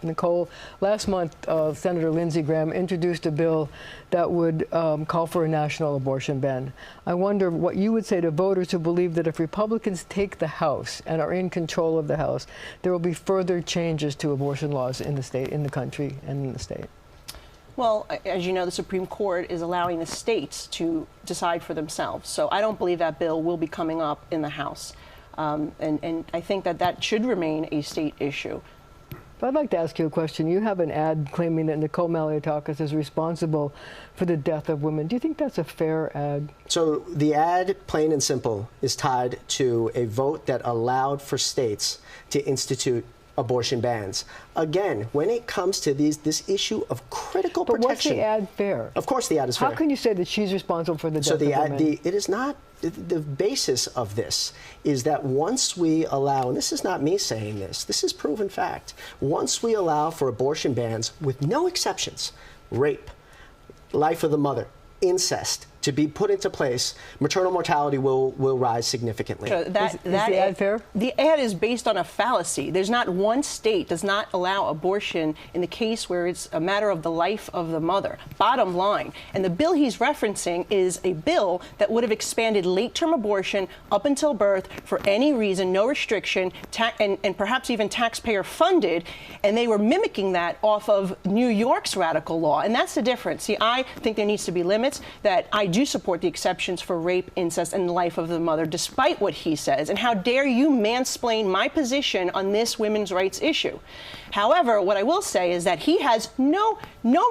Nicole, last month, Senator Lindsey Graham introduced a bill that would call for a national abortion ban. I wonder what you would say to voters who believe that if Republicans take the House and are in control of the House, there will be further changes to abortion laws in the state, in the country, and in the state. Well, as you know, the Supreme Court is allowing the states to decide for themselves. So I don't believe that bill will be coming up in the House. And I think that that should remain a state issue. I'd like to ask you a question. You have an ad claiming that Nicole Malliotakis is responsible for the death of women. Do you think that's a fair ad? So the ad, plain and simple, is tied to a vote that allowed for states to institute abortion bans. Again, when it comes to this issue of critical protection. But what's the ad fair? Of course the ad is fair. How can you say that she's responsible for the death of women? It is not. The basis of this is that once we allow, and this is not me saying this is proven fact, once we allow for abortion bans with no exceptions, rape, life of the mother, incest, to be put into place, maternal mortality will rise significantly. So is the ad fair? The ad is based on a fallacy. There's not one state does not allow abortion in the case where it's a matter of the life of the mother. Bottom line. And the bill he's referencing is a bill that would have expanded late-term abortion up until birth for any reason, no restriction, and perhaps even taxpayer funded. And they were mimicking that off of New York's radical law. And that's the difference. See, I think there needs to be limits. That I do support the exceptions for rape, incest, and the life of the mother, despite what he says. And how dare you mansplain my position on this women's rights issue? However, what I will say is that he has no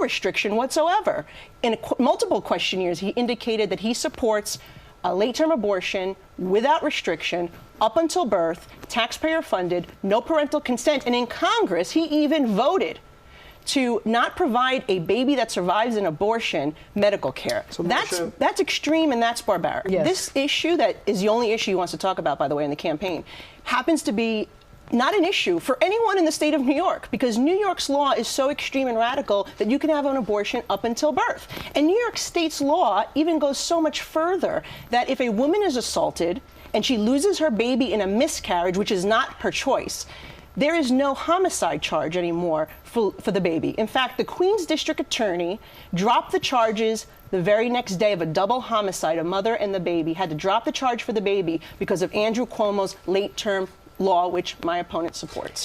restriction whatsoever. In multiple questionnaires, he indicated that he supports a late-term abortion without restriction up until birth, taxpayer funded, no parental consent, and in Congress, he even voted to not provide a baby that survives an abortion medical care. So that's extreme and that's barbaric. Yes. This issue that is the only issue he wants to talk about, by the way, in the campaign, happens to be not an issue for anyone in the state of New York, because New York's law is so extreme and radical that you can have an abortion up until birth. And New York State's law even goes so much further that if a woman is assaulted and she loses her baby in a miscarriage, which is not her choice, there is no homicide charge anymore for the baby. In fact, the Queens District Attorney dropped the charges the very next day of a double homicide. A mother and the baby had to drop the charge for the baby because of Andrew Cuomo's late-term law, which my opponent supports.